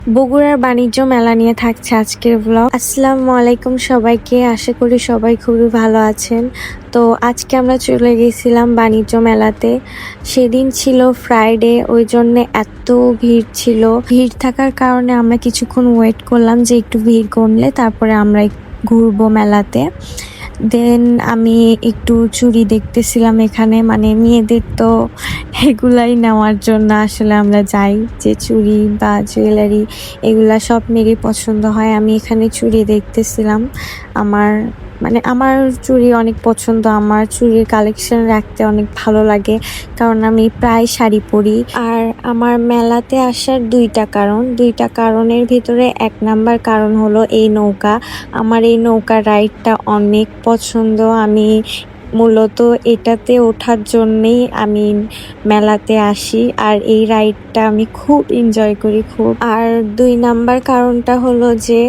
বগুড়ার বাণিজ্য মেলা নিয়ে থাকছে আজকের ব্লগ। আসসালামু আলাইকুম সবাইকে, আশা করি সবাই খুবই ভালো আছেন। তো আজকে আমরা চলে গেছিলাম বাণিজ্য মেলাতে। সেদিন ছিল ফ্রাইডে, ওই জন্য এত ভিড় ছিল। ভিড় থাকার কারণে আমরা কিছুক্ষণ ওয়েট করলাম যে একটু ভিড় কমলে তারপরে আমরা ঘুরবো মেলাতে। দেন আমি একটু চুড়ি দেখতেছিলাম এখানে, মানে মেয়েদের তো এগুলাই নেওয়ার জন্য আসলে আমরা যাই, যে চুড়ি বা জুয়েলারি এগুলা সব মেয়েরই পছন্দ হয়। আমি এখানে চুড়ি দেখতেছিলাম। আমার চুড়ি অনেক পছন্দ, আমার চুড়ির কালেকশন রাখতে অনেক ভালো লাগে, কারণ আমি প্রায় শাড়ি পরি। আর আমার মেলাতে আসার দুইটা কারণের ভিতরে 1 নাম্বার কারণ হলো এই নৌকা। আমার এই নৌকা রাইডটা অনেক পছন্দ। আমি মূলত এটাতে ওঠার জন্যেই আমি মেলাতে আসি, আর এই রাইডটা আমি খুব এনজয় করি খুব। আর 2 নাম্বার কারণটা হলো যে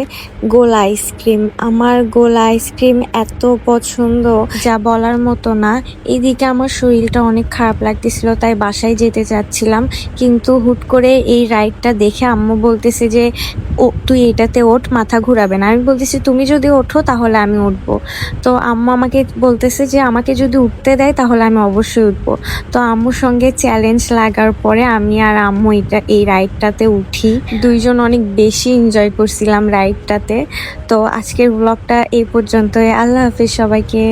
গোলা আইসক্রিম। আমার গোলা আইসক্রিম এত পছন্দ যা বলার মতো না। এদিকে আমার শরীরটা অনেক খারাপ লাগতেছিল, তাই বাসায় যেতে চাচ্ছিলাম, কিন্তু হুট করে এই রাইডটা দেখে আম্মু বলতেছে যে তুই এটাতে ওঠ, মাথা ঘুরাবে না। আমি বলতেছি তুমি যদি ওঠো তাহলে আমি উঠবো। তো আম্মু আমাকে বলতেছে যে আমাকে যদি উঠতে দেয় তাহলে আমি অবশ্যই উঠবো। তো আম্মুর সঙ্গে চ্যালেঞ্জ লাগার পরে আমি আর আম্মু এই রাইডটাতে উঠি। দুইজন অনেক বেশি এনজয় করছিলাম রাইডটাতে। তো আজকের ব্লগটা এই পর্যন্তই। আল্লাহ হাফেজ সবাইকে।